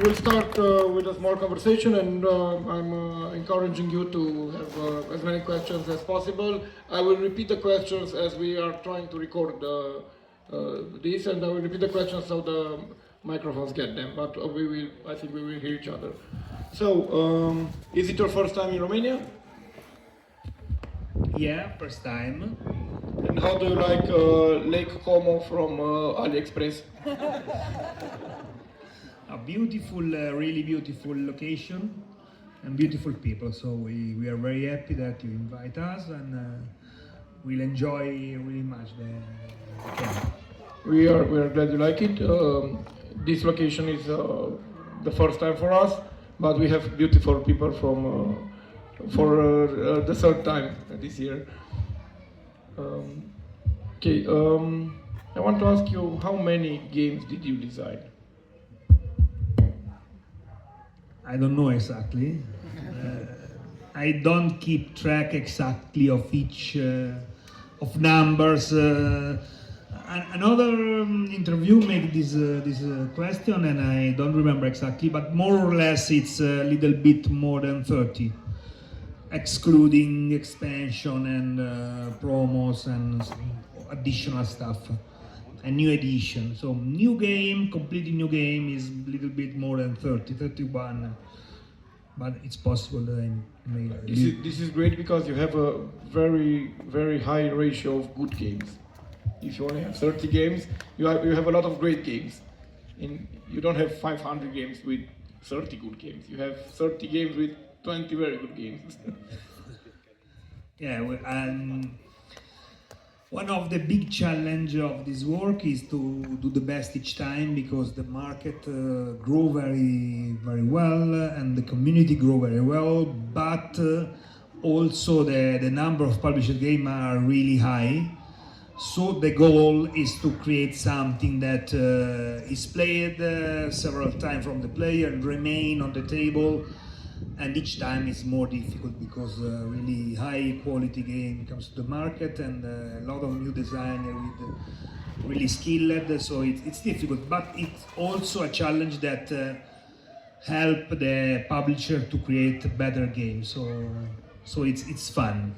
we'll start with a small conversation, and I'm encouraging you to have as many questions as possible. I will repeat the questions as we are trying to record this, and I will repeat the questions so the microphones get them. But I think we will hear each other. So, is it your first time in Romania? Yeah, first time. And how do you like Lake Como from AliExpress? A beautiful, really beautiful location and beautiful people. So we are very happy that you invite us, and we'll enjoy really much the camp. We are glad you like it. This location is the first time for us, but we have beautiful people from for the third time this year. Okay, I want to ask you, how many games did you design? I don't know exactly. I don't keep track exactly of each of numbers. Another interview made this question, and I don't remember exactly, but more or less it's a little bit more than 30, excluding expansion and promos and additional stuff. A new edition. So new game, completely new game is a little bit more than 30, 31. But it's possible that I may... This is great because you have a very, very high ratio of good games. If you only have 30 games, you have a lot of great games. You don't have 500 games with 30 good games. You have 30 games with 20 very good games. Yeah, and one of the big challenge of this work is to do the best each time, because the market grow very, very well and the community grow very well, but also the number of published games are really high. So the goal is to create something that is played several times from the player and remain on the table. And each time it's more difficult because really high quality game comes to the market, and a lot of new designers with really skilled, so it's difficult. But it's also a challenge that help the publisher to create better games. So it's fun.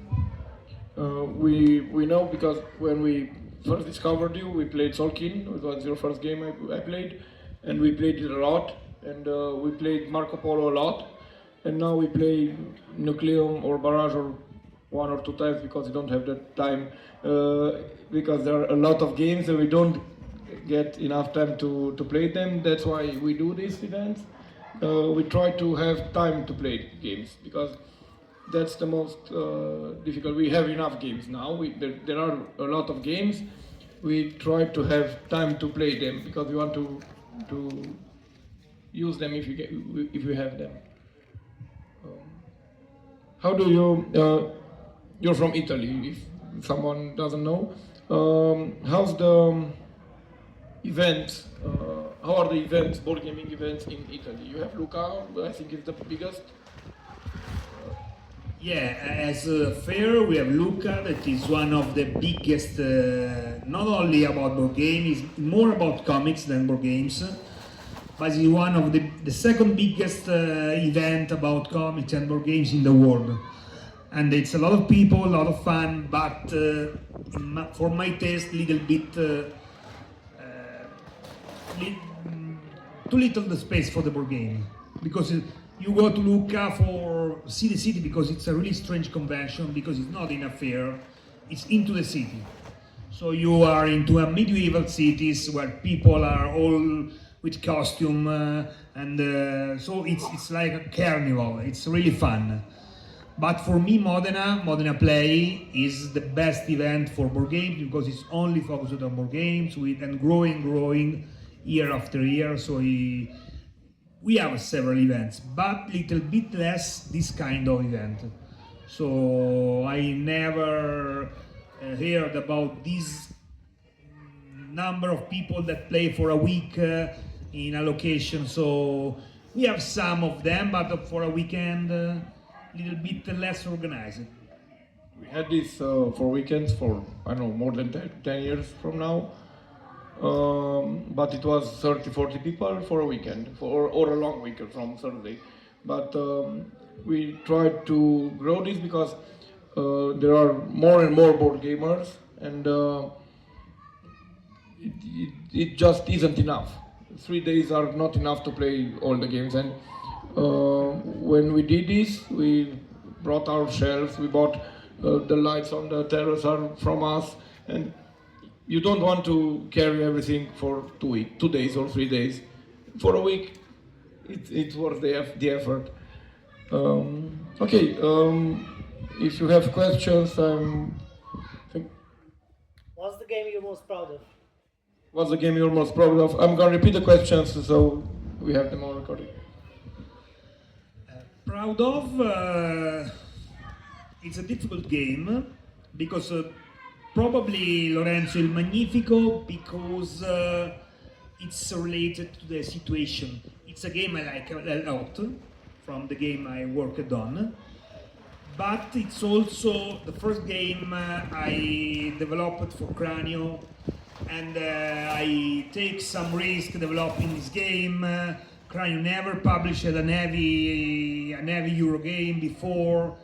We know because when we first discovered you, we played Tzol'kin. It was your first game I played, and we played it a lot. And we played Marco Polo a lot. And now we play Nucleum or Barrage or one or two times because we don't have that time, because there are a lot of games and we don't get enough time to play them. That's why we do these events. We try to have time to play games because that's the most difficult. We have enough games now. There are a lot of games. We try to have time to play them because we want to use them if we have them. How do you, you're from Italy, if someone doesn't know, how's the events, how are the events, board gaming events in Italy? You have Luca, I think it's the biggest. Yeah, as a fair we have Luca, that is one of the biggest, not only about board games, it's more about comics than board games. But it's one of the second biggest event about comics and board games in the world. And it's a lot of people, a lot of fun, but for my taste, little bit too little the space for the board game. Because you go to Lucca for see the city, because it's a really strange convention, because it's not in a fair, it's into the city. So you are into a medieval cities where people are all with costume, and so it's like a carnival. It's really fun. But for me, Modena Play is the best event for board games because it's only focused on board games and growing year after year. So we have several events, but little bit less this kind of event. So I never heard about this number of people that play for a week in a location. So we have some of them, but for a weekend, little bit less organized. We had this for weekends for, I don't know, more than 10 years from now. but it was 30-40 people for a weekend, or a long weekend from Thursday. But we tried to grow this because there are more and more board gamers, and it just isn't enough. 3 days are not enough to play all the games. And when we did this, we brought our shelves, we bought the lights on the terrace are from us, and you don't want to carry everything for 2 days or 3 days. For a week, it's worth the effort. Okay, if you have questions, What's the game you're most proud of? What's the game you're most proud of? I'm gonna repeat the questions so we have them all recorded. Proud of? It's a difficult game because probably Lorenzo il Magnifico because it's related to the situation. It's a game I like a lot from the game I worked on, but it's also the first game I developed for Cranio, and I take some risk developing this game. Cranio never published an heavy Euro game before,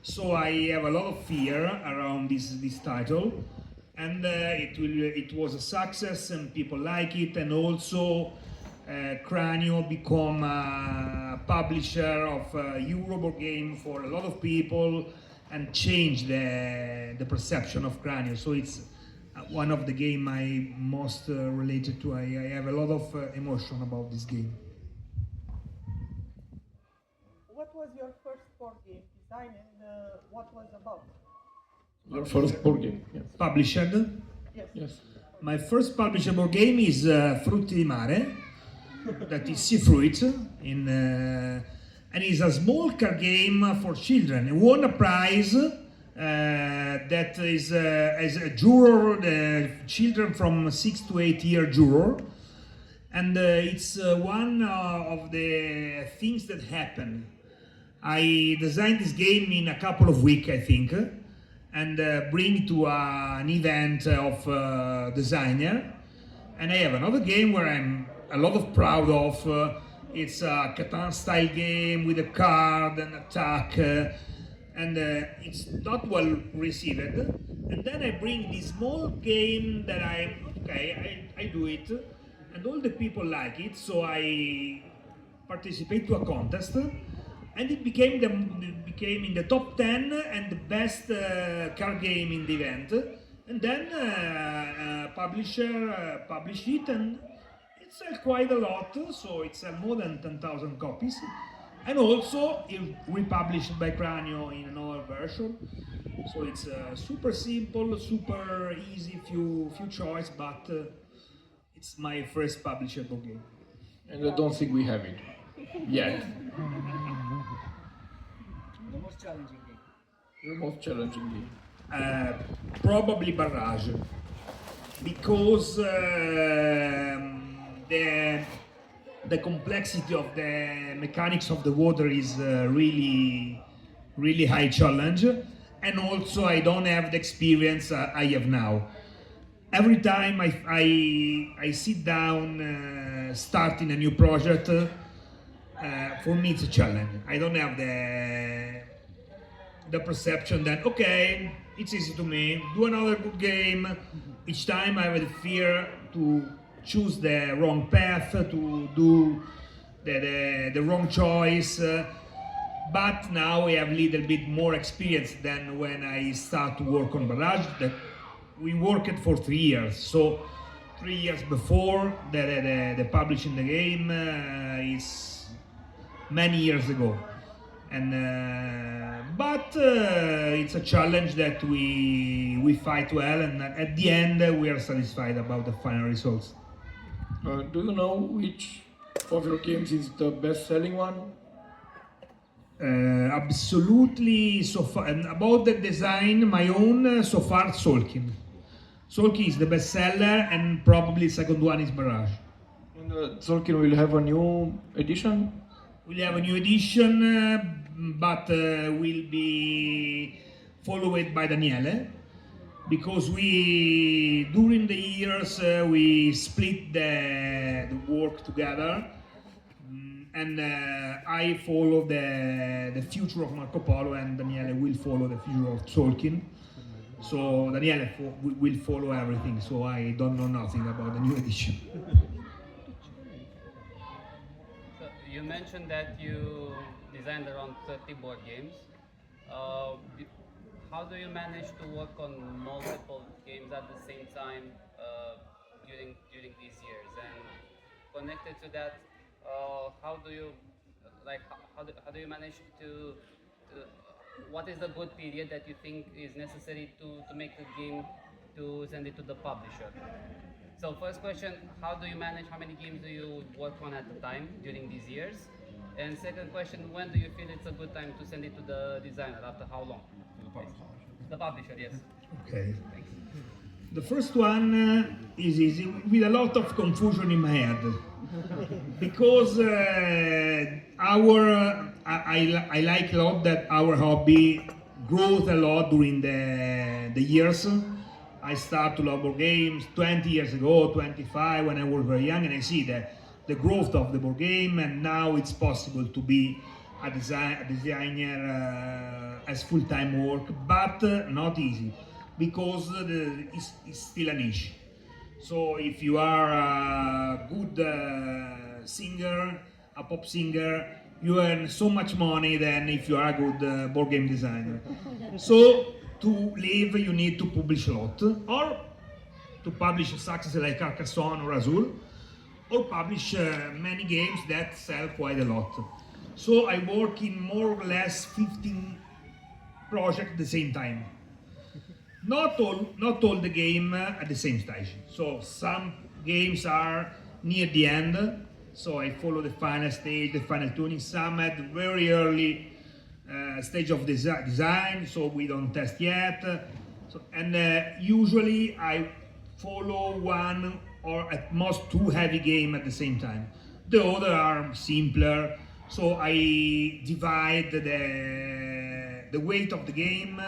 so I have a lot of fear around this title. And it was a success, and people like it, and also Cranio become a publisher of a Euroboard game for a lot of people and change the perception of Cranio. So it's one of the game I most related to. I have a lot of emotion about this game. What was your first board game design and what was about? Your first board game? Yes. Published? Yes. My first published board game is Frutti di Mare, that is sea fruit, and it's a small card game for children. It won a prize that is as a juror, the children from 6 to 8 year juror, and it's one of the things that happen. I designed this game in a couple of weeks, I think, and bring it to an event of designer. And I have another game where I'm a lot of proud of. It's a Catan style game with a card and attack, and it's not well received. And then I bring this small game that I do it, and all the people like it, so I participate to a contest, and it became in the top 10 and the best card game in the event. And then publisher published it, and it's quite a lot, so it's more than 10,000 copies. And also it republished by Cranio in another version. So it's super simple, super easy, few choice, but it's my first publishable game. And I don't think we have it yet. The most challenging game. The most challenging game. Probably Barrage, because the complexity of the mechanics of the water is really high challenge, and also I don't have the experience I have now. Every time I sit down starting a new project, for me it's a challenge. I don't have the perception that, okay, it's easy to me, do another good game. Each time I have the fear to choose the wrong path, to do the wrong choice. But now we have a little bit more experience than when I start to work on Barrage. That we worked for 3 years. So 3 years before the publishing the game is many years ago. And but it's a challenge that we fight well, and at the end we are satisfied about the final results. Do you know which of your games is the best-selling one? Absolutely, so far. And about the design, my own, so far, Tzol'kin. Tzol'kin is the bestseller, and probably second one is Barrage. And Tzol'kin will have a new edition? We'll have a new edition, but will be followed by Daniele. because we during the years we split the work together. And I follow the future of Marco Polo, and Daniele will follow the future of Tzol'kin. So Daniele will follow everything, so I don't know nothing about the new edition. So you mentioned that you designed around 30 board games. How do you manage to work on multiple games at the same time during these years? And connected to that, how do you how do you manage to what is the good period that you think is necessary to make the game to send it to the publisher? So first question, how do you manage, how many games do you work on at a time during these years? And second question, when do you feel it's a good time to send it to the designer, after how long? The publisher, yes. Okay. Thanks. The first one is easy, with a lot of confusion in my head, because I like a lot that our hobby grows a lot during the years. I started to love board games 20 years ago, 25 when I was very young, and I see the growth of the board game, and now it's possible to be a designer as full-time work, but not easy, because it's still a niche. So if you are a good singer, a pop singer, you earn so much money than if you are a good board game designer. So to live, you need to publish a lot, or to publish a success like Carcassonne or Azul, or publish many games that sell quite a lot. So I work in more or less 15 projects at the same time. Not all the game at the same stage. So some games are near the end, so I follow the final stage, the final tuning. Some at very early stage of design, so we don't test yet. And usually I follow one or at most two heavy games at the same time. The other are simpler, so I divide the weight of the game.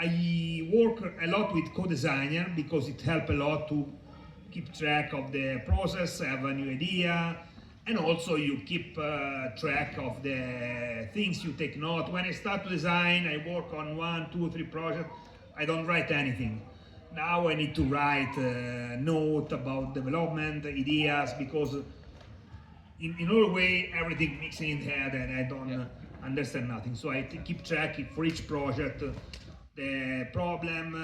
I work a lot with co-designer because it helps a lot to keep track of the process, have a new idea, and also you keep track of the things you take note. When I start to design, I work on 1, 2, 3 projects. I don't write anything. Now I need to write a note about development, ideas, because in all way everything mixing in the head and I don't understand nothing. So I keep track for each project, the problem,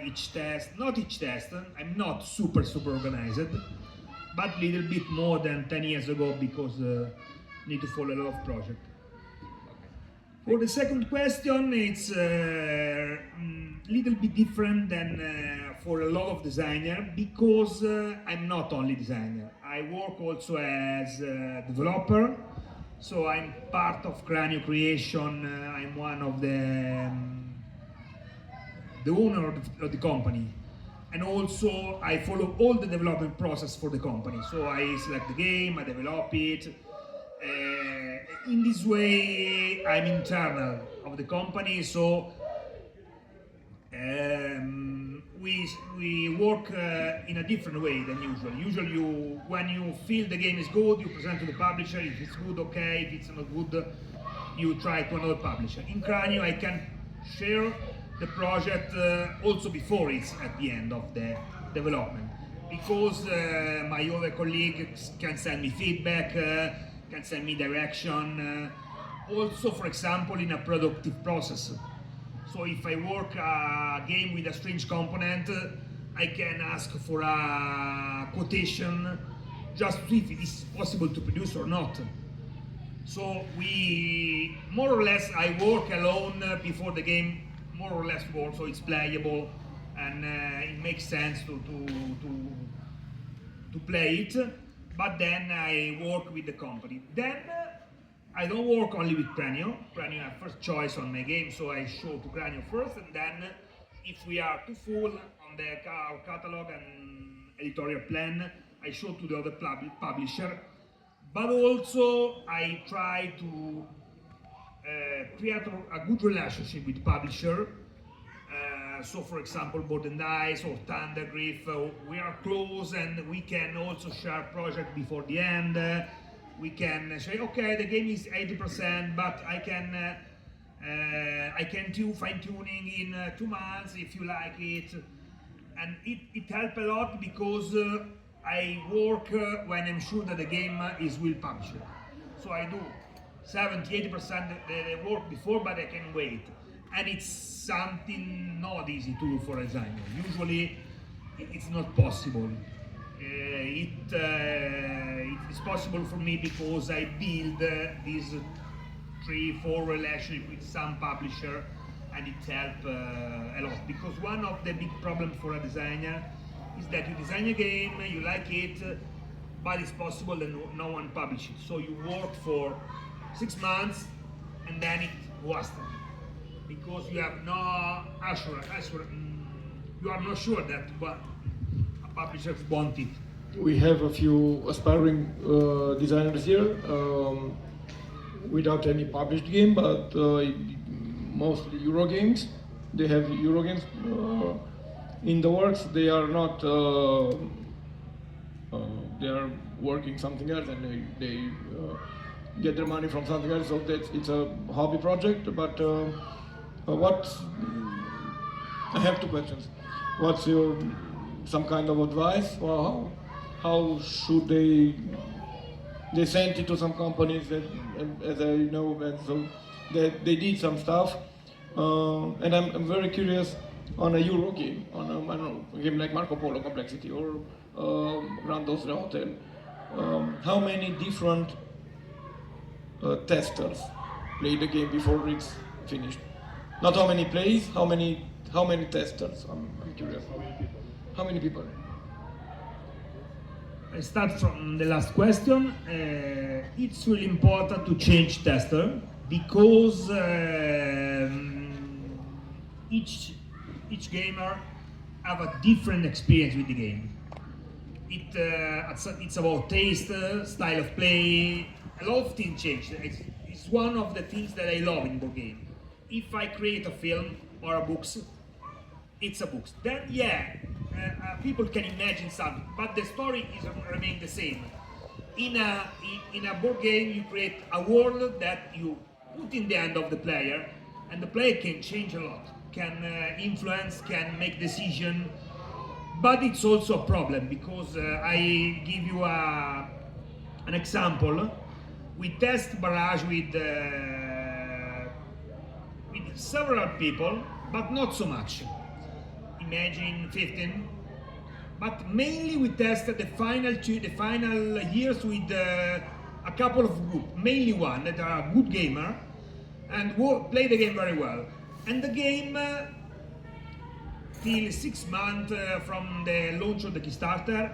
each test, not each test. I'm not super organized, but little bit more than 10 years ago because need to follow a lot of projects. For the second question, it's little bit different than for a lot of designer because I'm not only designer. I work also as a developer, so I'm part of Cranio Creations. I'm one of the owner of the company, and also I follow all the development process for the company. So I select the game, I develop it. In this way, I'm internal of the company, so we work in a different way than usual. Usually, when you feel the game is good, you present to the publisher. If it's good, okay. If it's not good, you try to another publisher. In Cranio, I can share the project also before it's at the end of the development, because my other colleagues can send me feedback, can send me direction. Also, for example, in a productive process. So if I work a game with a strange component, I can ask for a quotation just to see if it is possible to produce or not. So we, more or less, I work alone before the game more or less works, so it's playable and it makes sense to play it. But then I work with the company. Then I don't work only with Cranio. Cranio is first choice on my game, so I show to Cranio first, and then if we are too full on our catalog and editorial plan, I show to the other publisher. But also I try to create a good relationship with publisher So for example, Board and Dice or Thundergriff, we are close and we can also share project before the end. We can say, okay, the game is 80%, but I can do fine tuning in 2 months if you like it. And it helps a lot because I work when I'm sure that the game is will published. So I do 70-80% the work before, but I can wait. And it's something not easy to do for a designer. Usually it's not possible. It is possible for me because I build these 3-4 relationship with some publisher, and it helps a lot. Because one of the big problems for a designer is that you design a game, you like it, but it's possible that no one publishes it. So you work for 6 months and then it was because you have no you are not sure that what a publisher wants it. We have a few aspiring designers here, without any published game, but mostly Euro games. They have Euro games in the works. They are not. They are working something else, and they get their money from something else. So that it's a hobby project. But what? I have 2 questions. What's your some kind of advice? Well, how should they sent it to some companies that, as I know, and so they did some stuff, and I'm very curious on a Euro game, on a, I don't know, a game like Marco Polo Complexity or Austria Hotel. How many different testers play the game before it's finished? Not how many plays, how many testers? I'm curious. How many people? I start from the last question. It's really important to change tester because each gamer have a different experience with the game. It's about taste, style of play. A lot of things change. It's one of the things that I love in board game. If I create a film or a books, it's a books. Then people can imagine something, but the story remain the same. In a board game, you create a world that you put in the hand of the player, and the player can change a lot, can influence, can make decision. But it's also a problem because I give you an example. We test Barrage with several people, but not so much. Imagine 15. But mainly we tested the final years with a couple of groups, mainly one that are a good gamer and play the game very well. And the game, till 6 months from the launch of the Kickstarter,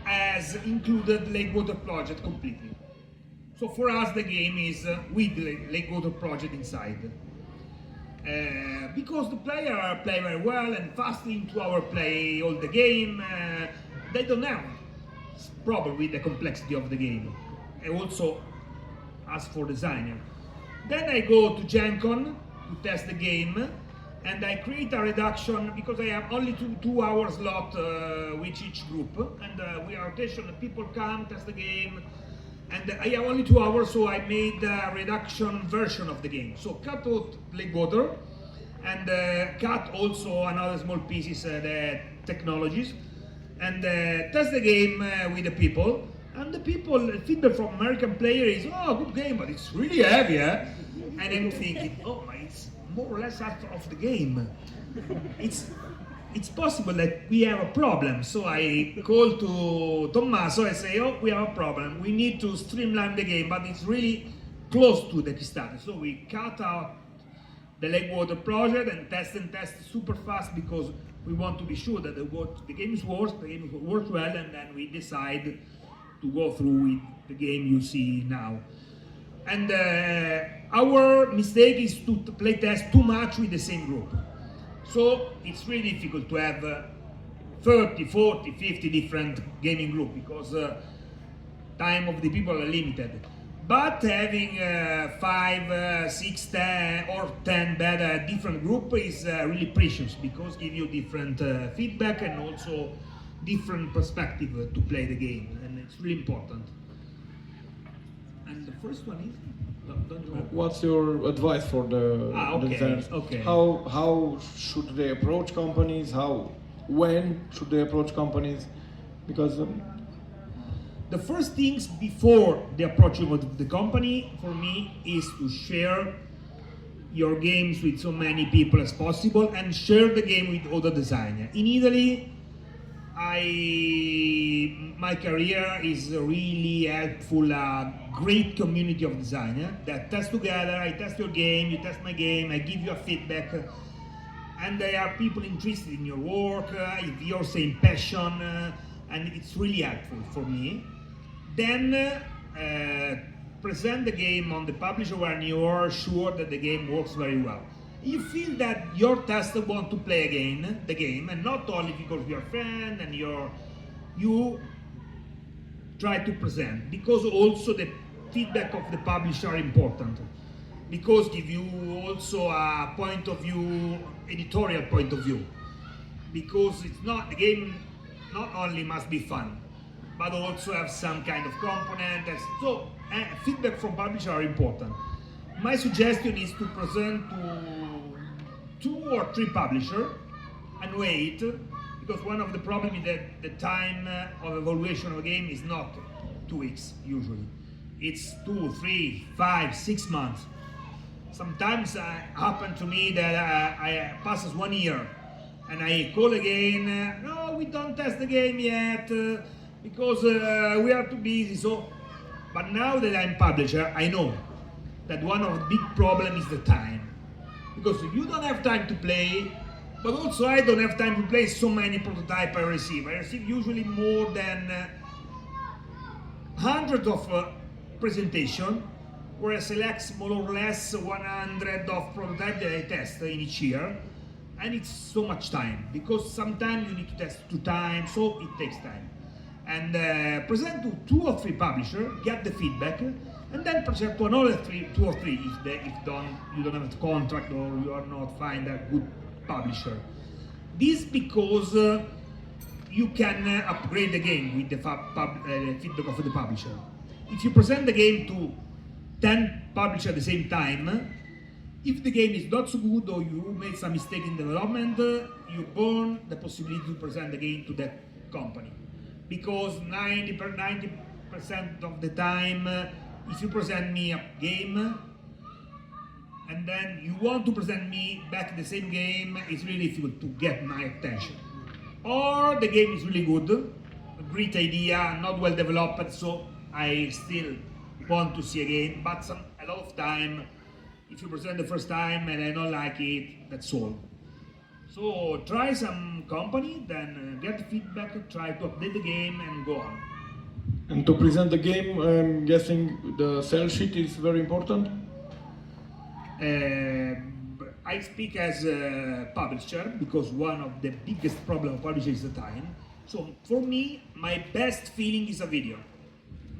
has included Lake Water Project completely. So for us the game is with Lake Water Project inside. Because the player play very well and fastly into our play all the game, they don't have problem with the complexity of the game. And also as for designer. Then I go to Gen Con to test the game, and I create a reduction because I have only two hours slot with each group, and we are rotation. People come test the game, and I have only 2 hours, so I made a reduction version of the game. So cut out Lake Water, and cut also another small pieces the technologies, and test the game with the people. And the feedback from American player is, oh, good game, but it's really heavy, eh? And I'm thinking, oh, it's more or less out of the game. It's possible that we have a problem. So I call to Tommaso and say, oh, we have a problem. We need to streamline the game, but it's really close to the Kickstarter. So we cut out the Lake Water project and test super fast because we want to be sure that the game works well, and then we decide to go through with the game you see now. And our mistake is to play test too much with the same group. So it's really difficult to have 30, 40, 50 different gaming groups because time of the people are limited. But having 5, 6, 10 or 10 beta different group is really precious because give you different feedback and also different perspective to play the game, and it's really important. And the first one is, don't you know? What's your advice for the designers? Okay. How should they approach companies? When should they approach companies? Because The first things before the approach of the company for me is to share your games with so many people as possible and share the game with other designers. In Italy, my career is really helpful, a great community of designers that test together. I test your game, you test my game, I give you a feedback, and there are people interested in your work, if your same passion, and it's really helpful for me. Then present the game on the publisher when you are sure that the game works very well. You feel that your tester want to play again the game, and not only because you're a friend and you try to present, because also the feedback of the publisher are important, because give you also a point of view, editorial point of view, because it's not the game not only must be fun, but also have some kind of component. So feedback from publishers are important. My suggestion is to present to 2 or 3 publishers and wait, because one of the problems is that the time of evaluation of a game is not 2 weeks usually. It's 2, 3, 5, 6 months. Sometimes it happens to me that I passes 1 year and I call again, no, we don't test the game yet because we are too busy. So, but now that I'm publisher, I know that one of the big problems is the time, because you don't have time to play, but also I don't have time to play so many prototypes I receive. I receive usually more than hundreds of presentations, where I select more or less 100 of prototypes that I test in each year, and it's so much time, because sometimes you need to test 2 times, so it takes time. And present to 2 or 3 publishers, get the feedback, and then present to another 2 or 3 if you don't have a contract or you are not find a good publisher. This because you can upgrade the game with the feedback of the publisher. If you present the game to 10 publishers at the same time, if the game is not so good or you made some mistake in development, you burn the possibility to present the game to that company. Because 90% of the time, if you present me a game and then you want to present me back the same game, it's really difficult to get my attention. Or the game is really good, a great idea, not well developed, so I still want to see again. But a lot of time, if you present the first time and I don't like it, that's all. So try some company, then get the feedback, try to update the game and go on. And to present the game, I'm guessing the sell sheet is very important. I speak as a publisher because one of the biggest problems of publisher is the time. So for me, my best feeling is a video.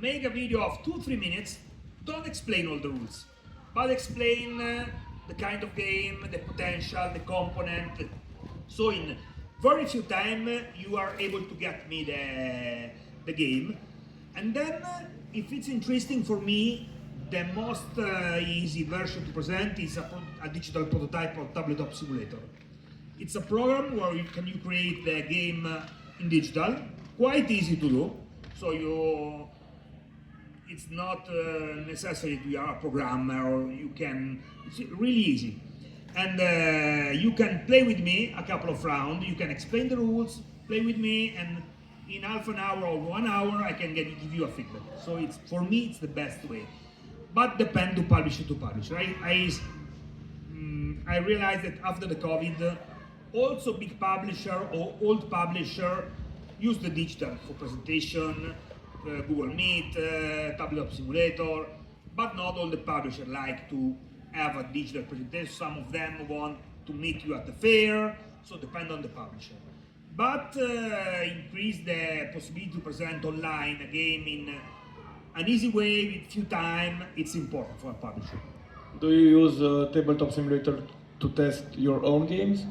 Make a video of 2-3 minutes, don't explain all the rules, but explain the kind of game, the potential, the component. So in very few time you are able to get me the game. And then if it's interesting for me, the most easy version to present is a digital prototype of Tabletop Simulator. It's a program where you create the game in digital, quite easy to do. So it's not necessary to be a programmer, or it's really easy. And you can play with me a couple of rounds, you can explain the rules, play with me, and in half an hour or 1 hour I can give you a feedback. So for me it's the best way. But depend to publisher to publisher. I realized that after the COVID, also big publisher or old publisher use the digital for presentation, Google Meet, Tabletop Simulator, but not all the publishers like to have a digital presentation. Some of them want to meet you at the fair, so depend on the publisher. But increase the possibility to present online a game in an easy way with few time, it's important for a publisher. Do you use Tabletop Simulator to test your own games?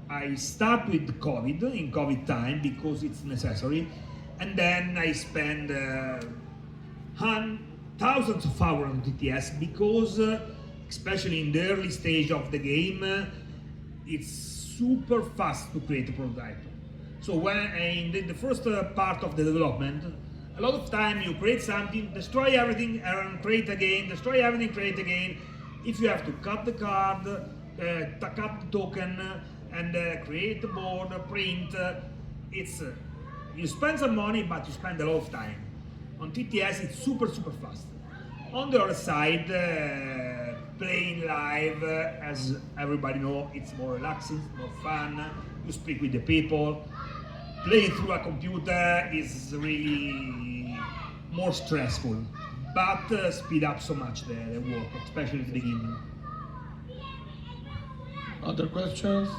I start with COVID, in COVID time, because it's necessary, and then I spend thousands of hours on TTS because, especially in the early stage of the game, it's super fast to create a prototype. So when in the first part of the development, a lot of time you create something, destroy everything, and create again, destroy everything, create again. If you have to cut the card, cut the token, and create the board, print, it's you spend some money, but you spend a lot of time. On TTS, it's super fast. On the other side, playing live, as everybody knows, it's more relaxing, more fun. You speak with the people. Playing through a computer is really more stressful, but speed up so much the work, especially at the beginning. Other questions?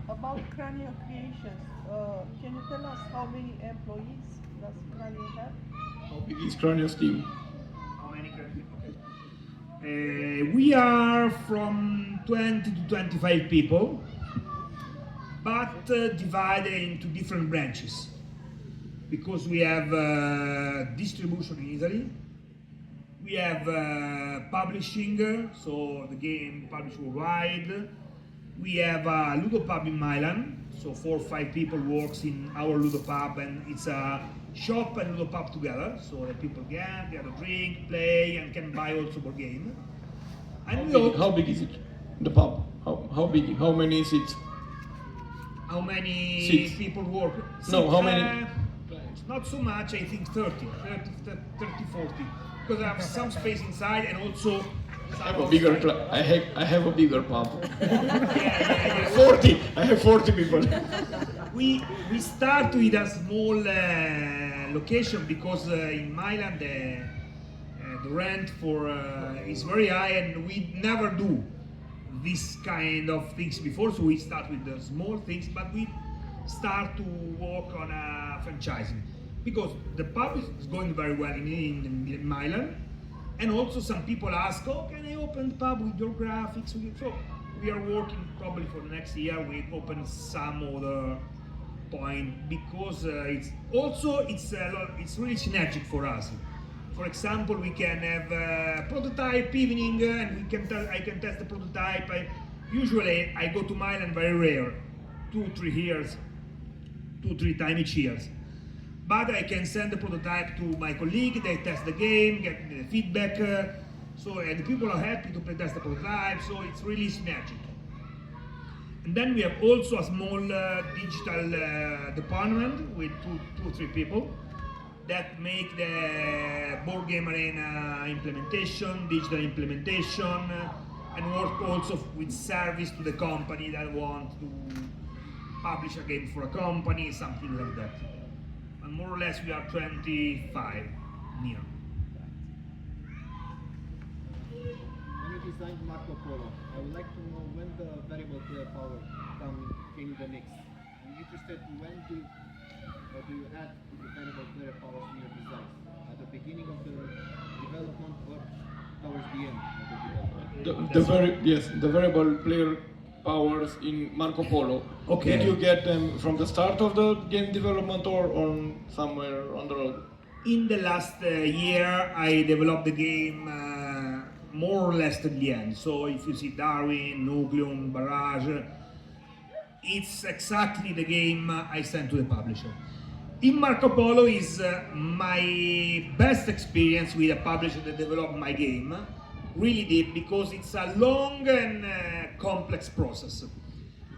About Cranio Creations, can you tell us how many employees does Cranio have? How big is Cranio's team? How many? Okay. We are from 20 to 25 people, but divided into different branches. Because we have distribution in Italy, we have publishing, so the game published worldwide. We have a Ludopub in Milan, so 4 or 5 people works in our Ludopub, and it's a shop and Ludopub together, so that people get a drink, play, and can buy also board game. And How big is it? The pub? How big? How many seats? How many Seats. people work? No, how many? Not so much, I think 30, 40. Because I have some space inside and also I have a bigger I have a bigger pub. yeah. 40. I have 40 people. We start with a small location because in Milan the rent for is very high, and we never do this kind of things before. So we start with the small things, but we start to work on a franchising because the pub is going very well in Milan. And also some people ask, oh, can I open the pub with your graphics? So we are working probably for the next year. We open some other point because it's really synergic for us. For example, we can have a prototype evening, and I can test the prototype. Usually I go to Milan very rare, 2-3 times each year. But I can send the prototype to my colleague, they test the game, get the feedback, and the people are happy to play test the prototype, so it's really synergic. And then we have also a small digital department with 2-3 people that make the board game arena implementation, digital implementation, and work also with service to the company that want to publish a game for a company, something like that. And more or less we are 25 near. When you designed Marco Polo, I would like to know when the variable player power came in the mix. I'm interested when do you add the variable player power in your designs? At the beginning of the development or towards the end of the development? The variable player powers in Marco Polo. Okay. Did you get them from the start of the game development or on somewhere on the road? In the last year, I developed the game more or less to the end. So if you see Darwin, Nucleum, Barrage, it's exactly the game I sent to the publisher. In Marco Polo is my best experience with a publisher that developed my game. Really deep, because it's a long and complex process.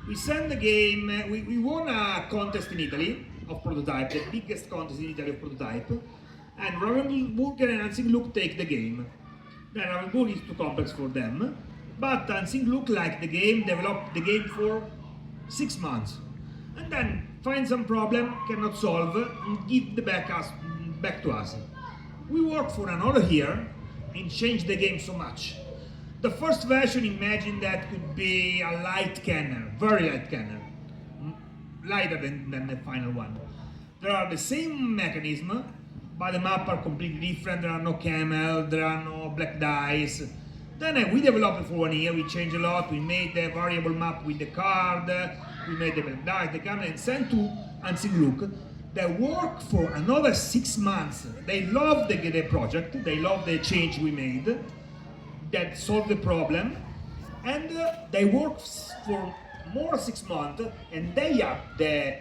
We send the game, we won a contest in Italy of prototype, the biggest contest in Italy of prototype, and Ravensburger and Hansing Look take the game. Then Ravensburg is too complex for them, but Hansing Look liked the game, developed the game for 6 months, and then find some problem, cannot solve, and give the back to us. We worked for another year, and changed the game so much. The first version, imagine that could be a light cannon, very light cannon, lighter than the final one. There are the same mechanism, but the map are completely different. There are no camel, there are no black dice. Then we developed it for 1 year. We changed a lot. We made the variable map with the card. We made the black dice, the camel, and sent to Ansing Look. They worked for another 6 months. They loved the project. They loved the change we made that solved the problem. And they worked for more 6 months, and they have the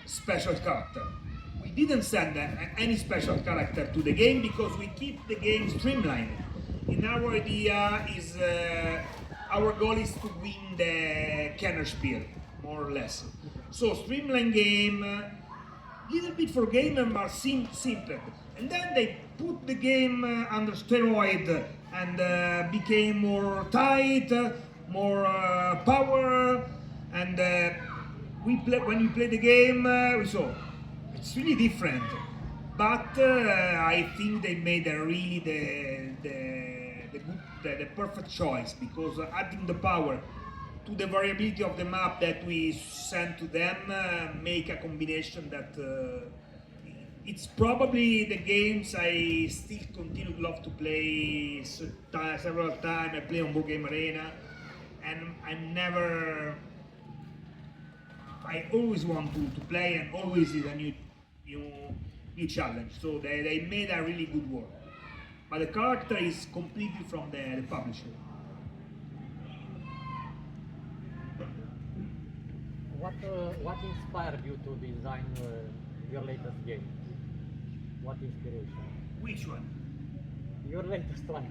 special character. We didn't send any special character to the game because we keep the game streamlined. In our idea is our goal is to win the Kennerspiel, more or less. So streamlined game, little bit for gamer, but simpler. And then they put the game under steroid and became more tight, more power, and when we play the game, we saw it's really different. But I think they made really the perfect choice, because adding the power to the variability of the map that we send to them make a combination that it's probably the games I still continue to love to play several times. I play on Board Game Arena, and I always want to play, and always is a new challenge. So they made a really good work. But the character is completely from the publisher. What inspired you to design your latest game? What inspiration? Which one? Your latest one.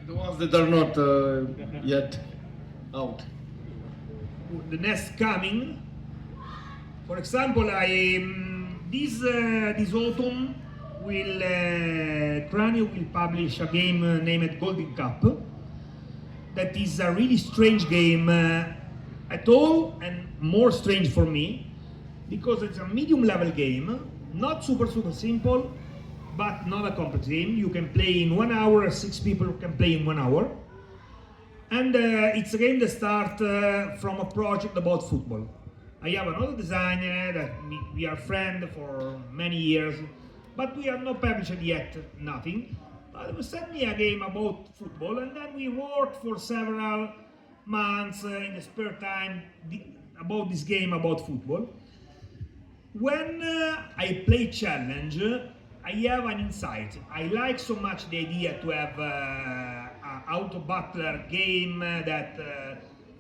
The ones that are not yet out. The next coming. For example, this autumn Cranio will publish a game named Golden Cup. That is a really strange game at all, and more strange for me, because it's a medium level game, not super simple, but not a complex game. You can play in 1 hour, 6 people can play in 1 hour. And it's a game that starts from a project about football. I have another designer that we are friends for many years, but we are not published yet, nothing. But he sent me a game about football, and then we worked for several months in the spare time about this game about football. When I play challenge, I have an insight. I like so much the idea to have an auto battler game that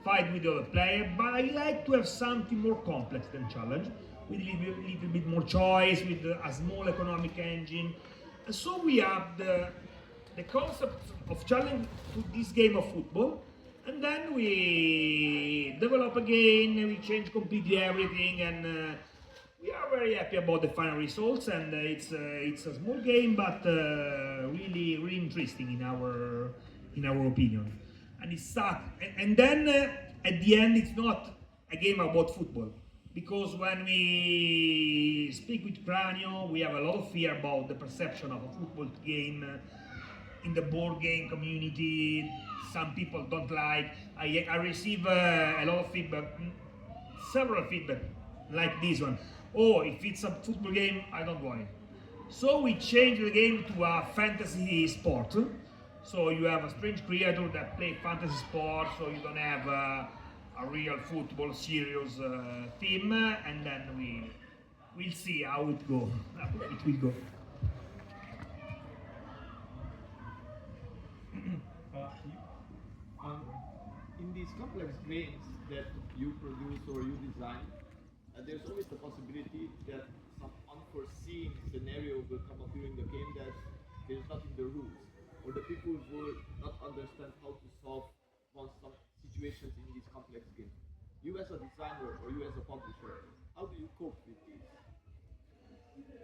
fight with the other player, but I like to have something more complex than challenge, with a little bit more choice, with a small economic engine. And so we have the concept of challenge to this game of football, and then we develop again, we change completely everything, and we are very happy about the final results. And it's a small game, but really interesting in our opinion. And it's stuck. And then at the end, it's not a game about football, because when we speak with Cranio, we have a lot of fear about the perception of a football game in the board game community. Some people don't like. I receive a lot of feedback, several feedback like this one. Oh, if it's a football game, I don't want it. So we changed the game to a fantasy sport. So you have a strange creator that play fantasy sport, so you don't have a real football serious theme, and then we'll see how it will go. In these complex games that you produce or you design, there's always the possibility that some unforeseen scenario will come up during the game that is not in the rules, or the people will not understand how to solve some situations in these complex games. You as a designer or you as a publisher, how do you cope with these?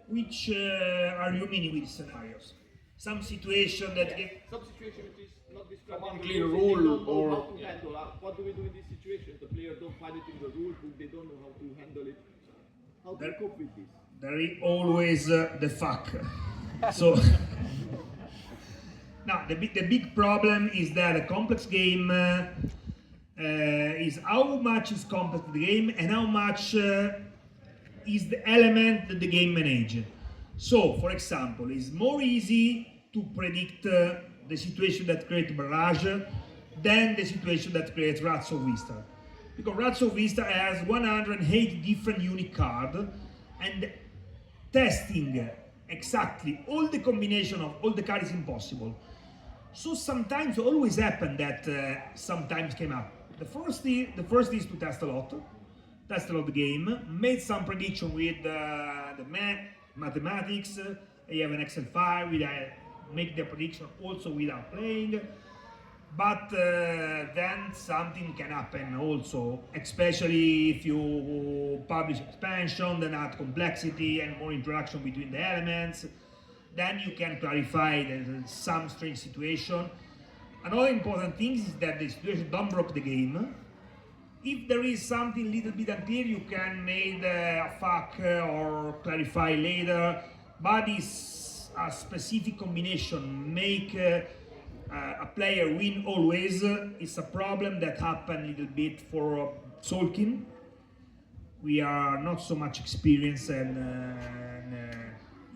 Which are you meaning with scenarios? Some situation that some situation which is not described in the unclear rules, rule, they don't know or how to handle. What do we do in this situation? The player don't find it in the rule book, they don't know how to handle it. How do you cope with this? there is always the fuck. So now the big problem is that a complex game is how much is complex the game and how much is the element that the game manages. So, for example, it's more easy to predict the situation that creates Barrage than the situation that creates Rats of Vista. Because Rats of Vista has 108 different unique cards, and testing exactly all the combination of all the cards is impossible. So sometimes always happen that sometimes came up. The first is to test a lot the game, made some prediction with the mathematics. I have an Excel file where I make the prediction also without playing. But then something can happen also, especially if you publish expansion, then add complexity and more interaction between the elements. Then you can clarify some strange situation. Another important thing is that the situation don't break the game. If there is something little bit unclear, you can make a fuck or clarify later. But it's a specific combination. Make a player win always. It's a problem that happened a little bit for Tzol'kin. We are not so much experienced, and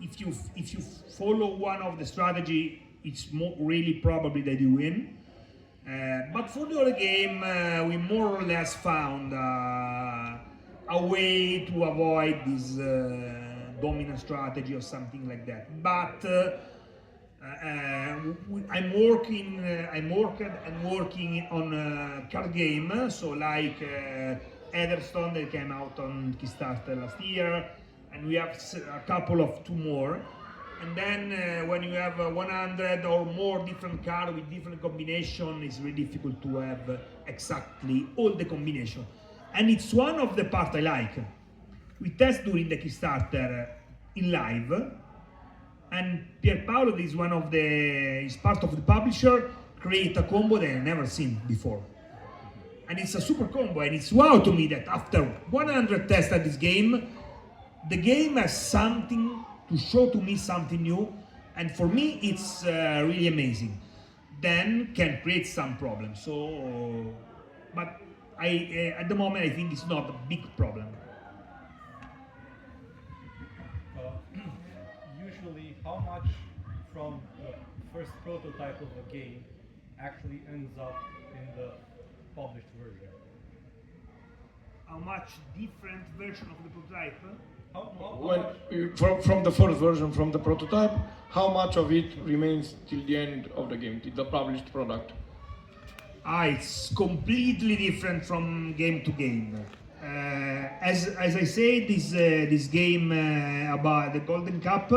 if you follow one of the strategy, it's really probably that you win. But for the other game, we more or less found a way to avoid this dominant strategy or something like that. But I'm working on a card game, so like Etherstone that came out on Kickstarter last year, and we have a couple of two more. And then when you have 100 or more different cards with different combinations, it's really difficult to have exactly all the combinations. And it's one of the parts I like. We test during the Kickstarter in live, and Pierpaolo is part of the publisher, create a combo that I've never seen before. And it's a super combo, and it's wow to me that after 100 tests at this game, the game has something to show to me, something new, and for me it's really amazing. Then can create some problems. So, but at the moment I think it's not a big problem. Usually, how much from the first prototype of a game actually ends up in the published version? How much different version of the prototype? From the first version, from the prototype, how much of it remains till the end of the game, till the published product? It's completely different from game to game. As I said, this game about the Golden Cup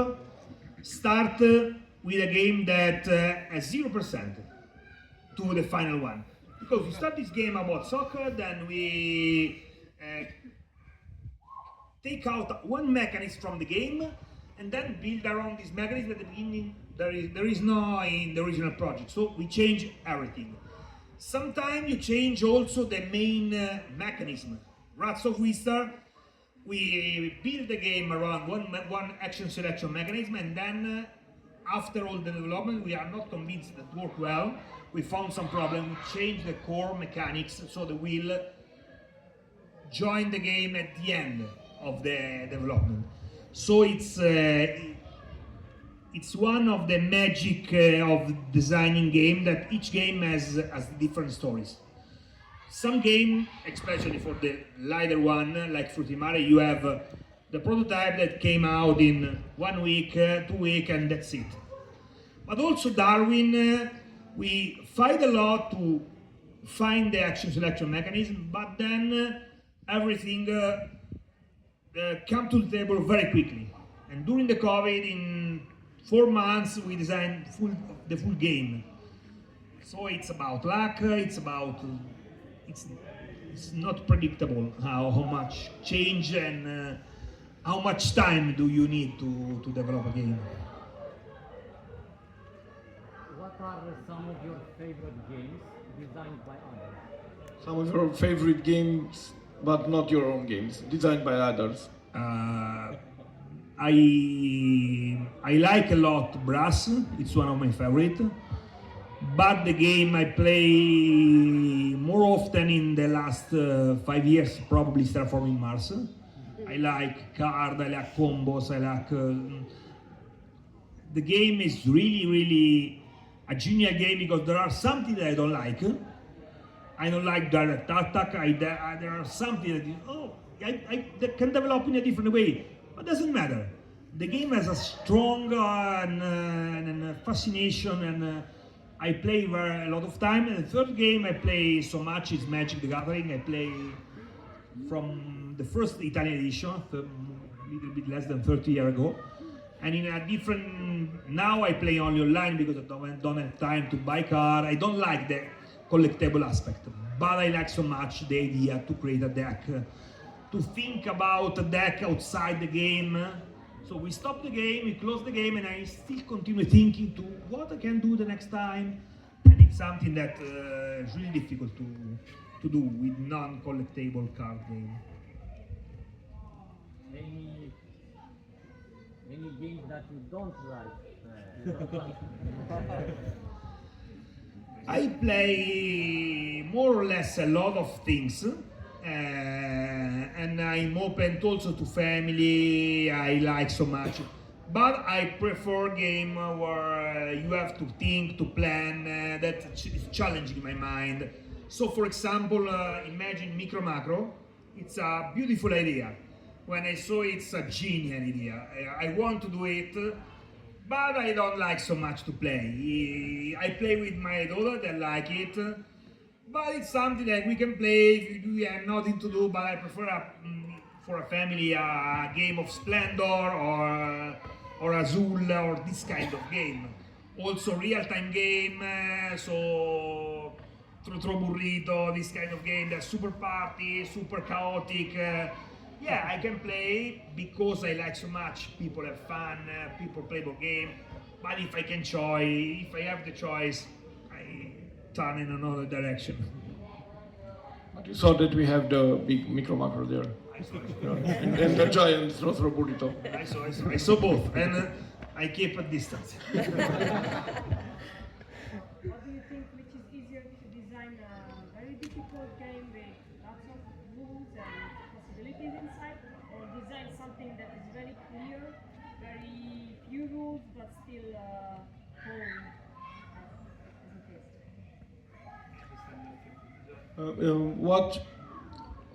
start with a game that has 0% to the final one. Because we start this game about soccer, then we take out one mechanism from the game, and then build around this mechanism. At the beginning, there is no in the original project, so we change everything. Sometimes you change also the main mechanism. Rats of Vista, we build the game around one action selection mechanism, and then after all the development, we are not convinced that it worked well. We found some problem, we changed the core mechanics so that we'll join the game at the end of the development. So it's one of the magic of designing game, that each game has different stories. Some game, especially for the lighter one, like Frutimare, you have the prototype that came out in 1 week, 2 weeks, and that's it. But also Darwin, we fight a lot to find the action selection mechanism, but then everything come to the table very quickly. And during the COVID, in 4 months, we designed the full game. So it's about luck, it's not predictable how much change and how much time do you need to develop a game. What are some of your favorite games designed by others? Some of your favorite games, but not your own games, designed by others. I like a lot Brass, it's one of my favorite. But the game I play more often in the last 5 years, probably Terraforming Mars. I like card, I like combos, I like the game is really a genius game because there are something that I don't like. I don't like direct attack. There are something that that can develop in a different way, but doesn't matter. The game has a strong and fascination, and I play a lot of time. And the third game I play so much is Magic the Gathering. I play from the first Italian edition, a little bit less than 30 years ago. And in a different, now I play only online because I don't have time to buy card. I don't like the collectible aspect, but I like so much the idea to create a deck, to think about a deck outside the game. So we stop the game, we close the game, and I still continue thinking to what I can do the next time. And it's something that is really difficult to do with non-collectible card game. Any games that you don't like? I play more or less a lot of things, and I'm open also to family. I like so much, but I prefer game where you have to think, to plan. That is challenging my mind. So, for example, imagine Micro Macro. It's a beautiful idea. When I saw it's a genius idea. I want to do it, but I don't like so much to play. I play with my daughter that like it, but it's something that we can play if we have nothing to do. But I prefer for a family a game of Splendor or Azul or this kind of game. Also real-time game, so Trotro Burrito, this kind of game. That's super party, super chaotic. Yeah, I can play because I like so much. People have fun, people play the game. But if I can choose, if I have the choice, I turn in another direction. But you saw that we have the big Micro Macro there. and the giant Trotro Burrito. I saw both, and I keep a distance. What do you think which is easier to design a very difficult game with lots of rules and possibilities inside, or design something that is very clear, very few rules, but still boring as it is?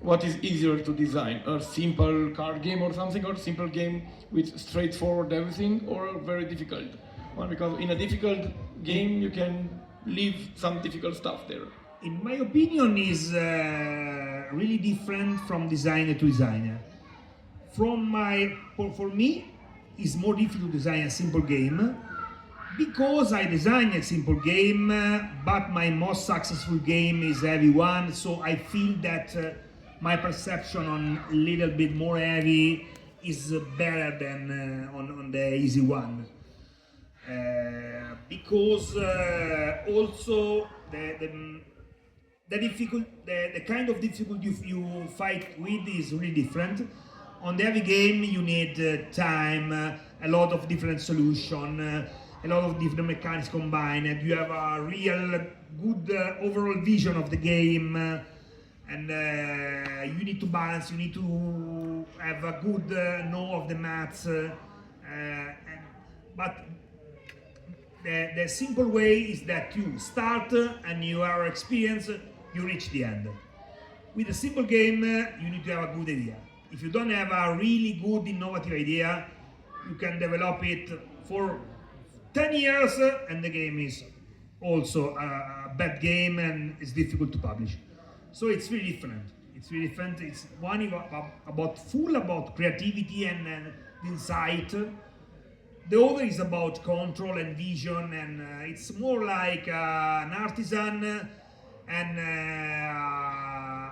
What is easier to design? A simple card game or something, or a simple game with straightforward everything, or a very difficult one? Because in a difficult game you can leave some difficult stuff there. In my opinion, is really different from designer to designer. For me, it's more difficult to design a simple game because I design a simple game, but my most successful game is a heavy one. So I feel that my perception on a little bit more heavy is better than on the easy one. Because also the kind of difficulty you fight with is really different. On the heavy game you need time, a lot of different solutions, a lot of different mechanics combined, and you have a real good overall vision of the game, and you need to balance, you need to have a good know of the maths, but the simple way is that you start and you are experienced, you reach the end. With a simple game, you need to have a good idea. If you don't have a really good innovative idea, you can develop it for 10 years and the game is also a bad game and it's difficult to publish. So it's really different. It's really different. It's one about creativity and insight. The other is about control and vision, and it's more like an artisan and an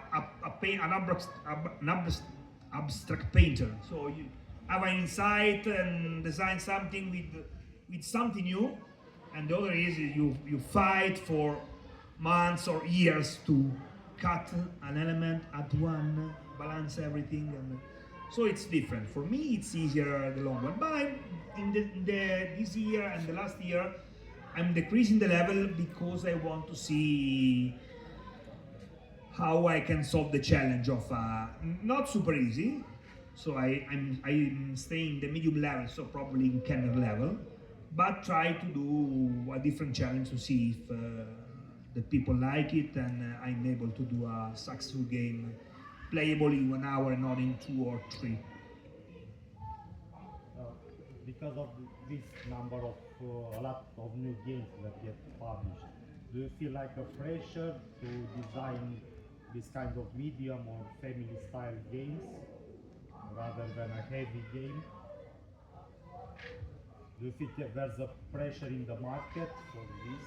abstract painter. So you have an insight and design something with something new, and the other is you fight for months or years to cut an element, add one, balance everything, and so it's different. For me, it's easier the long one. But this year and the last year, I'm decreasing the level because I want to see how I can solve the challenge of not super easy. So I'm staying the medium level, so probably in Kenner level, but try to do a different challenge to see if the people like it, and I'm able to do a successful game playable in 1 hour and not in 2 or 3. Because of this number of a lot of new games that get published, do you feel like a pressure to design this kind of medium or family style games rather than a heavy game? Do you think that there's a pressure in the market for this?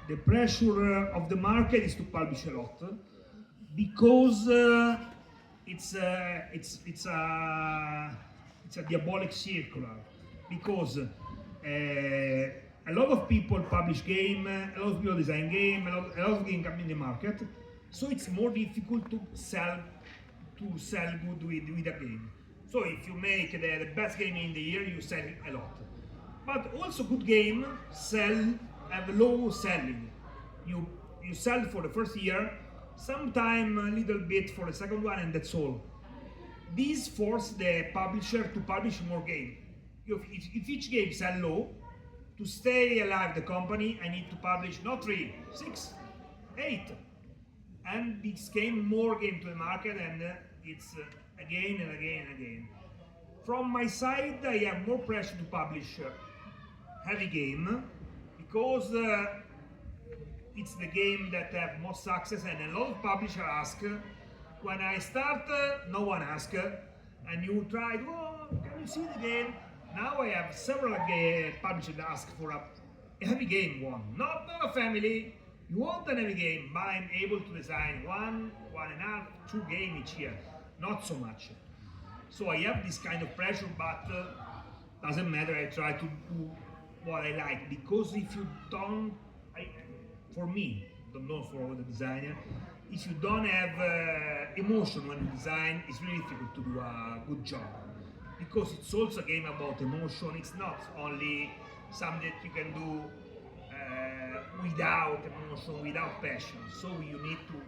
The pressure of the market is to publish a lot, because it's a diabolic circular, because a lot of people publish game, a lot of people design game, a lot of game come in the market, so it's more difficult to sell good with a game. So if you make the best game in the year, you sell a lot. But also good game have low selling. You sell for the first year, sometime a little bit for the second one, and that's all. This forces the publisher to publish more games. If each game sells low, to stay alive the company, I need to publish not 3, 6, 8. And this came more game to the market, and it's again and again and again. From my side, I have more pressure to publish heavy game, because it's the game that have most success, and a lot of publishers ask. When I start, no one asks, and you try, oh, can you see the game? Now I have several publishers that ask for a heavy game one, not a family. You want a heavy game, but I'm able to design 1, 1.5, 2 games each year, not so much. So I have this kind of pressure, but doesn't matter. I try to do what I like, because if you don't, for me, don't know for all the designer, if you don't have emotion when you design, it's really difficult to do a good job, because it's also a game about emotion. It's not only something that you can do without emotion, without passion. So you need to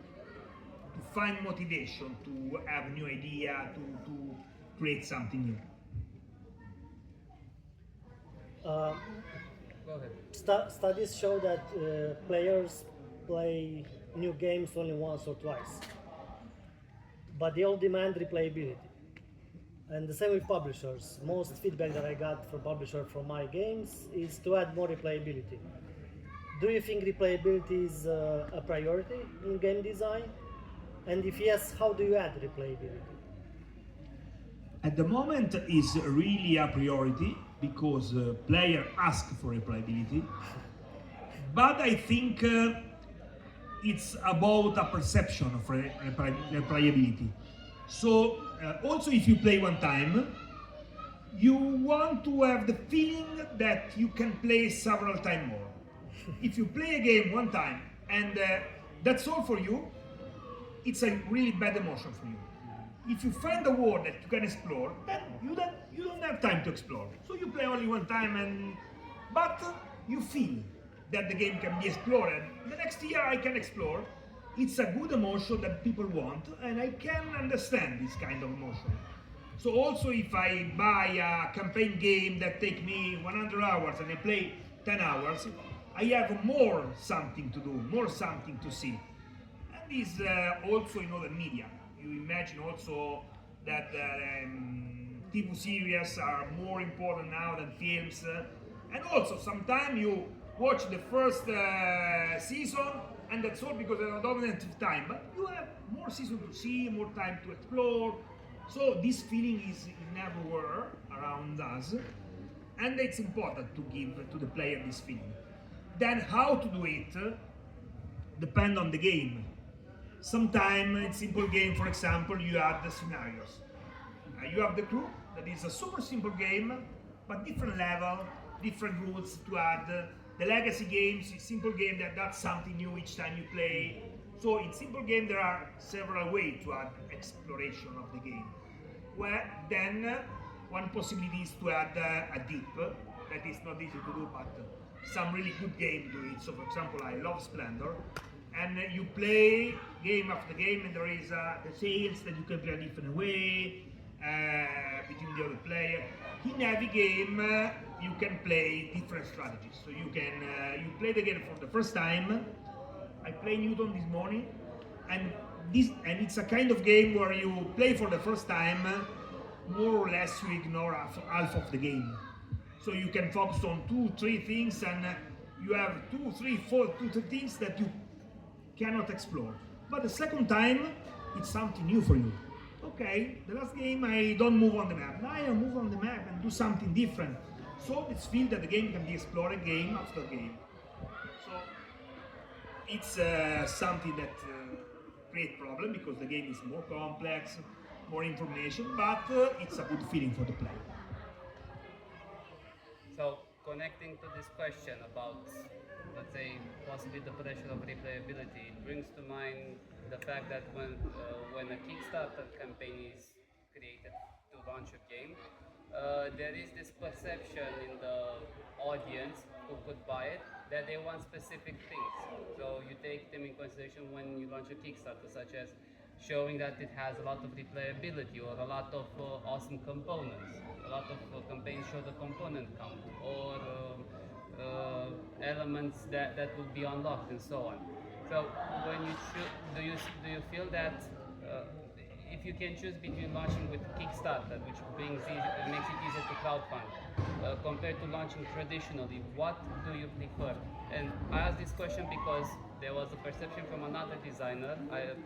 find motivation, to have a new idea, to create something new. Go ahead. Studies show that players play new games only once or twice, but they all demand replayability. And the same with publishers. Most feedback that I got from publishers from my games is to add more replayability. Do you think replayability is a priority in game design? And if yes, how do you add replayability? At the moment, is really a priority, because players ask for replayability. But I think it's about a perception of replayability. So also, if you play one time, you want to have the feeling that you can play several times more. If you play a game one time and that's all for you, it's a really bad emotion for you. If you find a world that you can explore, then you don't have time to explore. So you play only one time, but you feel that the game can be explored. The next year I can explore. It's a good emotion that people want, and I can understand this kind of emotion. So also, if I buy a campaign game that takes me 100 hours and I play 10 hours, I have more something to do, more something to see. And this also in other media. You imagine also that TV series are more important now than films. And also, sometimes you watch the first season, and that's all because I don't have time. But you have more season to see, more time to explore. So this feeling is everywhere around us, and it's important to give to the player this feeling. Then how to do it depend on the game. Sometimes in simple game, for example, you have the scenarios. You have the crew, that is a super simple game, but different level, different rules to add. The legacy games is simple game that does something new each time you play. So in simple game there are several ways to add exploration of the game. Well, then one possibility is to add a deep. That is not easy to do, but some really good game do it. So for example, I love Splendor. And you play game after game, and there is the sales that you can play a different way between the other player. In every game, you can play different strategies. So you can you play the game for the first time. I played Newton this morning, and it's a kind of game where you play for the first time. More or less, you ignore half of the game. So you can focus on 2-3 things, and you have 2-3 things that you cannot explore. But the second time, it's something new for you. Okay, the last game I don't move on the map. Now I move on the map and do something different. So it's feel that the game can be explored game after game. So it's something that creates problem because the game is more complex, more information, but it's a good feeling for the player. So connecting to this question about, let's say, possibly the pressure of replayability, it brings to mind the fact that when a Kickstarter campaign is created to launch a game, there is this perception in the audience who could buy it that they want specific things. So you take them in consideration when you launch a Kickstarter, such as showing that it has a lot of replayability or a lot of awesome components. A lot of campaigns show the component count or elements that will be unlocked and so on. So when you do you feel that if you can choose between launching with Kickstarter, which makes it easier to crowdfund, compared to launching traditionally, what do you prefer? And I ask this question because there was a perception from another designer,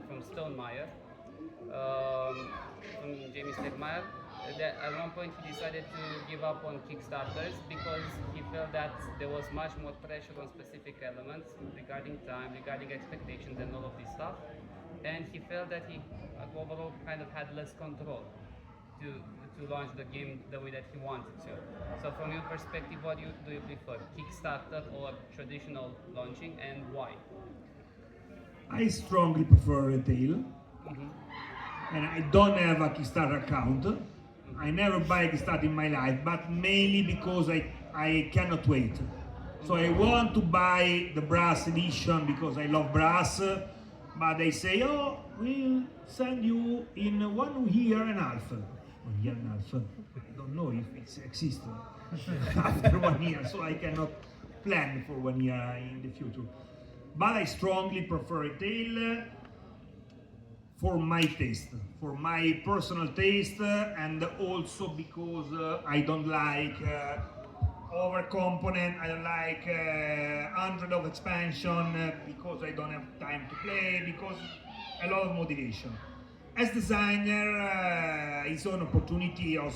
from Stonemeyer, from Jamie Stegmaier, that at one point he decided to give up on Kickstarters because he felt that there was much more pressure on specific elements regarding time, regarding expectations and all of this stuff. And he felt that he overall kind of had less control to launch the game the way that he wanted to. So from your perspective, what do you prefer, Kickstarter or traditional launching, and why? I strongly prefer retail. And I don't have a Kickstarter account. I never buy a Kickstarter in my life, but mainly because I cannot wait. So I want to buy the brass edition because I love brass, but they say, oh, we'll send you in 1 year and a half. 1 year and a half. I don't know if it exists after 1 year, so I cannot plan for 1 year in the future. But I strongly prefer retail for my taste, for my personal taste, and also because I don't like over component, I don't like 100 of expansion because I don't have time to play, because a lot of motivation. As designer, it's an opportunity of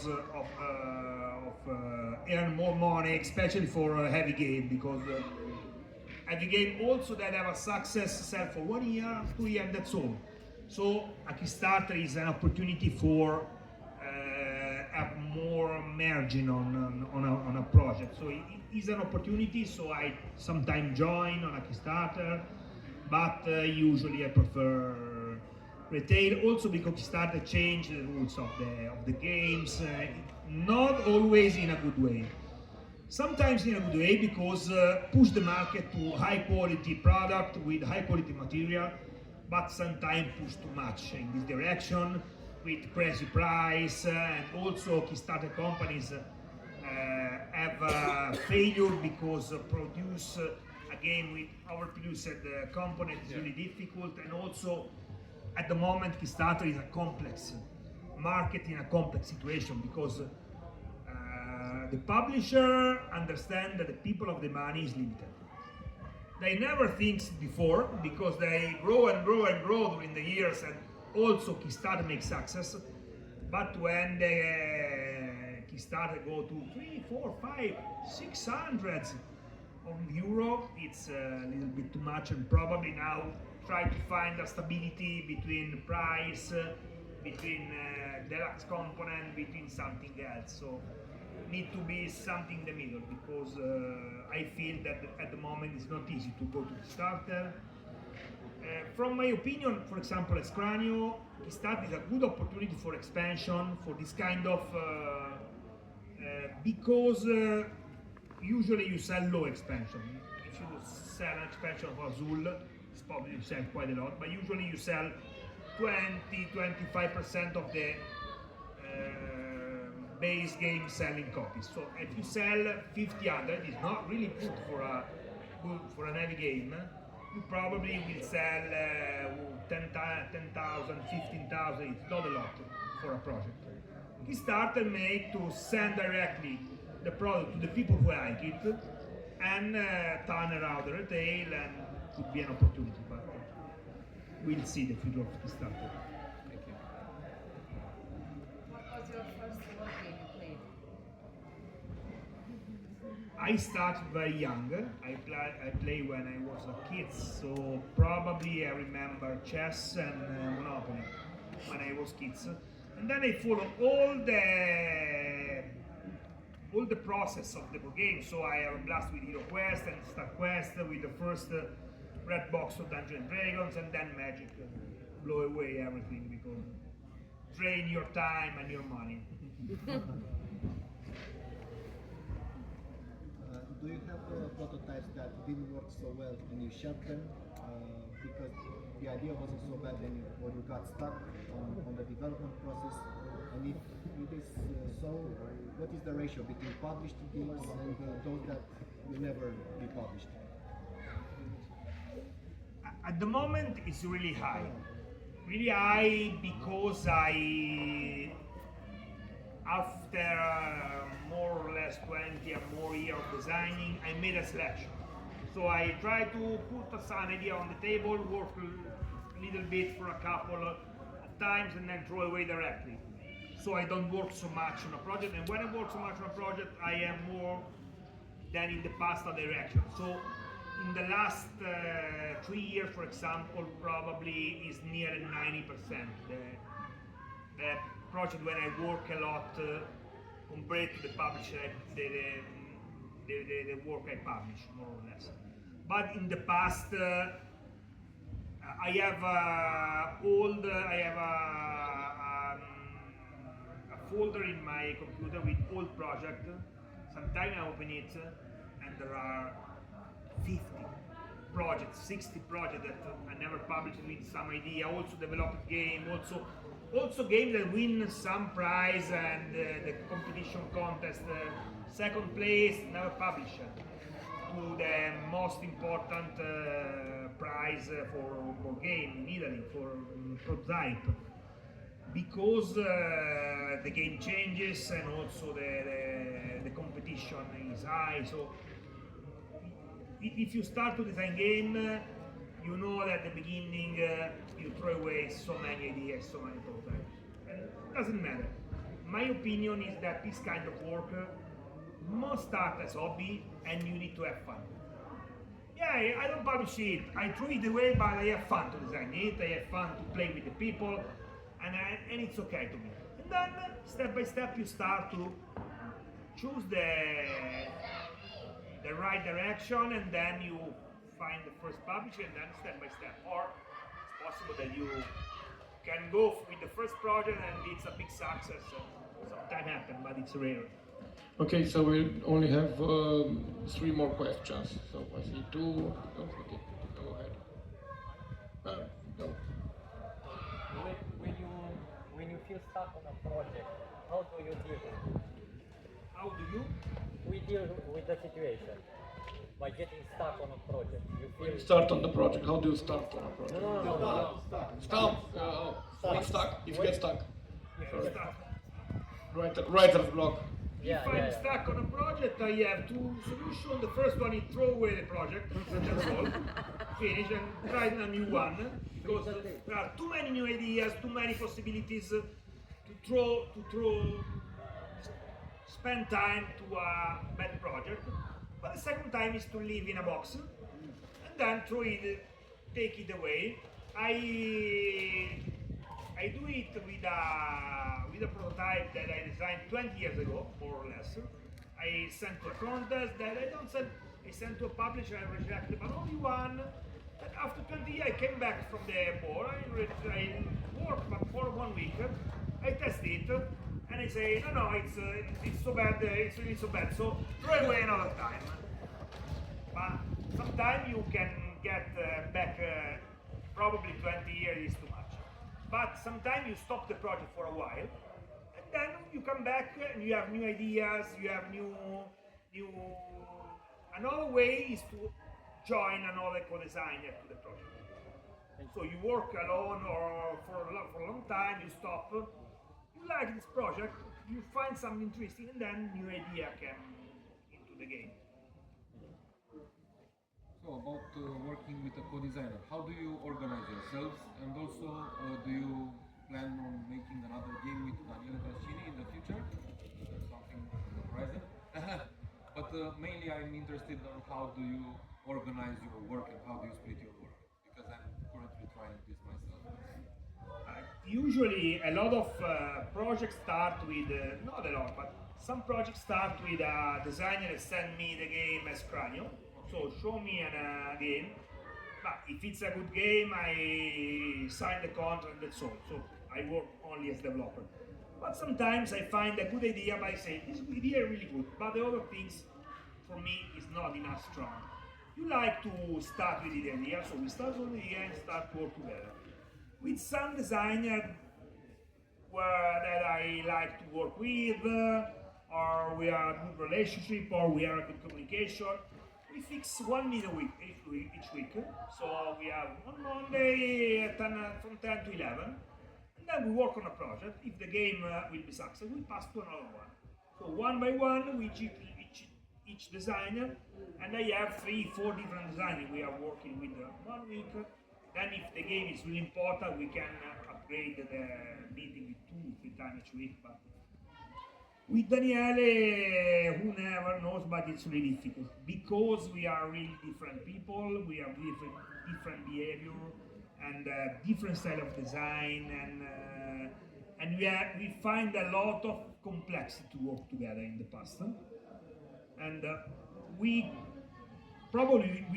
earn more money, especially for a heavy game, because heavy game also that have a success sell for 1 year, 2 years, that's all. So a Kickstarter is an opportunity for have more margin on a project. So it is an opportunity. So I sometimes join on a Kickstarter, but usually I prefer retail. Also because Kickstarter change the rules of the games, not always in a good way. Sometimes in a good way because push the market to high quality product with high quality material, but sometimes push too much in this direction with crazy price, and also Kickstarter companies have failure because produce a game with overproduced component is really difficult, and also at the moment Kickstarter is a complex market in a complex situation because the publisher understands that the people of the money is limited. They never think before because they grow and grow and grow during the years, and also Kickstarter makes success. But when the Kickstarter go to 3, 4, 5, 600 of euro, it's a little bit too much, and probably now try to find a stability between price, between deluxe component, between something else. So need to be something in the middle, because I feel that at the moment it's not easy to go to Kickstarter. From my opinion, for example, as Cranio, Kickstarter is a good opportunity for expansion, for this kind of, because usually you sell low expansion. If you sell an expansion of Azul, it's probably you sell quite a lot, but usually you sell 20-25% of the base game selling copies. So if you sell 500, it's not really good for an heavy game. You probably will sell 10,000, 15,000. It's not a lot for a project. Kickstarter made to send directly the product to the people who like it and turn around the retail, and could be an opportunity. But we'll see the future of Kickstarter. Thank you. What was your first board game you played? I started very young. I play when I was a kid, so probably I remember chess and Monopoly when I was kids. And then I follow all the process of the board game. So I have a blast with Hero Quest and Star Quest with the first red box of Dungeons and Dragons, and then Magic blow away everything because drain your time and your money. Do you have prototypes that didn't work so well and you shelved them because the idea wasn't so bad or you got stuck on the development process? And if it is so, what is the ratio between published games and those that will never be published? At the moment, it's really high. Really high because after more or less 20 or more years of designing, I made a selection. So I try to put an idea on the table, work a little bit for a couple of times, and then throw away directly. So I don't work so much on a project, and when I work so much on a project, I am more than in the past a direction. So in the last 3 years, for example, probably is near 90%. The project when I work a lot compared to the publisher, the work I publish, more or less. But in the past, I have a folder in my computer with old project. Sometimes I open it and there are 50 projects, 60 projects that I never published with some idea. Also developed game, also games that win some prize and the competition contest. Second place, never published. To the most important prize for game in Italy, for prototype. Because the game changes and also the competition is high. So if you start to design game, you know that at the beginning you throw away so many ideas, so many prototypes. And it doesn't matter. My opinion is that this kind of work must start as hobby and you need to have fun. Yeah, I don't publish it, I throw it away, but I have fun to design it, I have fun to play with the people, and it's okay to me. And then, step by step, you start to choose the right direction, and then you find the first publisher, and then step by step. Or it's possible that you can go with the first project and it's a big success. Sometimes happens, but it's rare. Okay, so we only have 3 more questions. So I see 2. Okay, go ahead. Go. When you feel stuck on a project, how do you deal with it? How do you? We deal with the situation by getting stuck on a project. You When feel you start on the project, how do you start on a project? no. Stop. Stuck. If you get stuck. Yeah, stuck. Writer's block. If I'm stuck on a project, I have 2 solutions. The first one is throw away the project, that's all, finish, and try a new one, because there are too many new ideas, too many possibilities to spend time to a bad project. But the second time is to leave in a box, and then throw it, take it away. I do it with a prototype that I designed 20 years ago, more or less. I sent to a contest that I don't send. I sent to a publisher, I rejected, but only one. And after 20 years, I came back from the board. I worked for 1 week. I test it, and I say, no, it's so bad. It's really so bad. So throw away another time. But sometimes you can get back. Probably 20 years is too much. But sometimes you stop the project for a while, and then you come back and you have new ideas, you have new. Another way is to join another co-designer to the project. And so you work alone or for a long time, you stop. You like this project, you find something interesting, and then new idea came into the game. So about working with a co-designer, how do you organize yourselves, and also do you plan on making another game with Daniele Tascini in the future? Something on the horizon? But mainly I'm interested in how do you organize your work and how do you split your work, because I'm currently trying this myself. Usually a lot of projects start with, not a lot, but some projects start with a designer that send me the game as Cranio. So show me a game, but if it's a good game, I sign the contract, that's all. So I work only as developer. But sometimes I find a good idea, but I say, this idea is really good, but the other things for me is not enough strong. You like to start with the idea, so we start with the idea and start to work together. With some designer that I like to work with, or we are a good relationship, or we are a good communication, we fix 1 meeting a week each week. So we have on Monday from 10 to 11, and then we work on a project. If the game will be successful, we pass to another one. So one by one, we each designer, and I have 3-4 different designers we are working with 1 week. Then if the game is really important, we can upgrade the meeting with 2-3 times each week. But with Daniele, who never knows, but it's really difficult because we are really different people, we have different behavior and different style of design, and we find a lot of complexity to work together in the past. And we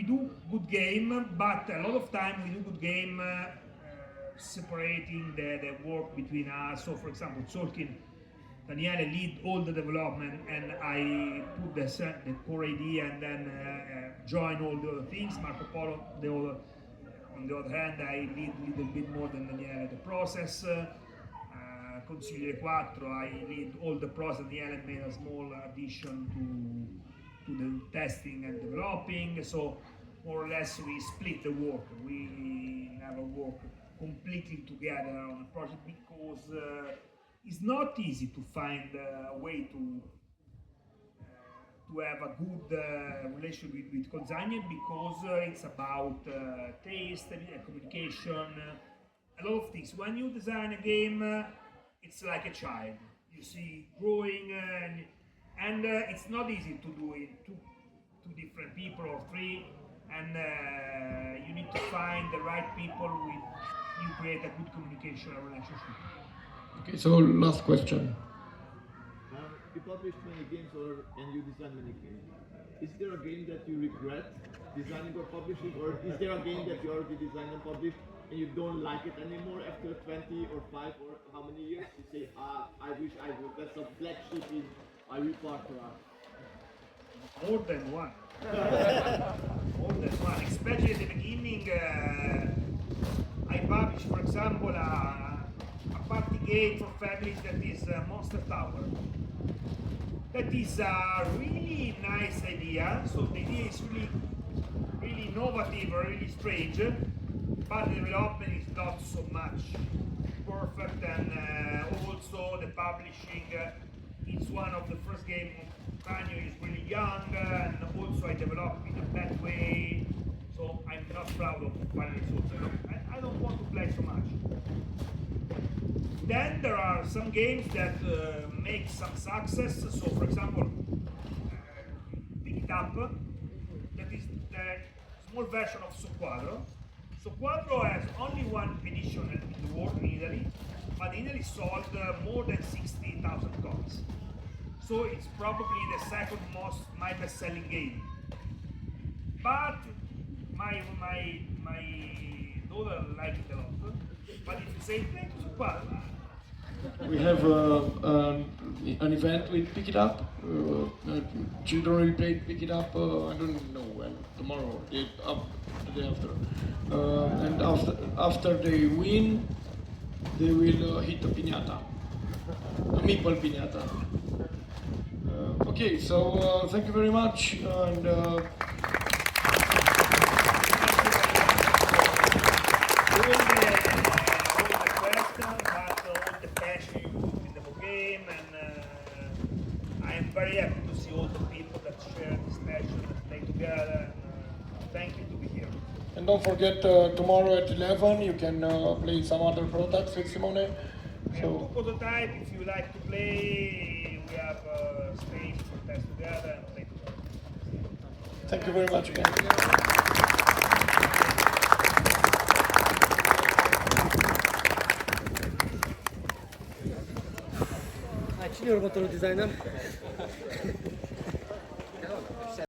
do good game, but a lot of time we do good game separating the work between us. So for example, Tzol'kin, Daniele lead all the development, and I put the core idea and then join all the other things. Marco Polo, on the other hand, I lead a little bit more than Daniele the process. Consigliere 4, I lead all the process. Daniele made a small addition to the testing and developing. So more or less we split the work. We never work completely together on a project because it's not easy to find a way to have a good relationship with co-designer, because it's about taste, communication, a lot of things. When you design a game, it's like a child. You see growing, and it's not easy to do it two different people or 3, and you need to find the right people with you create a good communication relationship. Okay, so last question. You publish many games and you design many games. Is there a game that you regret designing or publishing, or is there a game that you already designed and published and you don't like it anymore after 20 or 5 or how many years? You say, I wish I would. That's a black sheep in my repertoire. More than one. More than one. Especially at the beginning, I published, for example, a party game for families that is Monster Tower. That is a really nice idea. So the idea is really innovative, really strange, but the development is not so much perfect, and also the publishing is one of the first games. Cranio is really young, and also I developed in a bad way, so I'm not proud of the final result. I don't want to play so much. Then there are some games that make some success. So for example, Pick It Up, that is the small version of Soquadro. Soquadro has only one edition in the world in Italy, but in Italy sold more than 60,000 copies. So it's probably the second most my best-selling game. But my daughter liked it a lot. But if you say play to Soquadro, We have an event with Pick It Up. Children will play Pick It Up, I don't know when, tomorrow, the day after. And after they win, they will hit a piñata. A meatball piñata. Okay, so thank you very much, and very happy to see all the people that share this passion and play together. And, thank you to be here. And don't forget, tomorrow at 11 you can play some other products with Simone. We have two prototypes. If you like to play, we have space to test together and play together. Thank you very much again. Cine e următorul designer?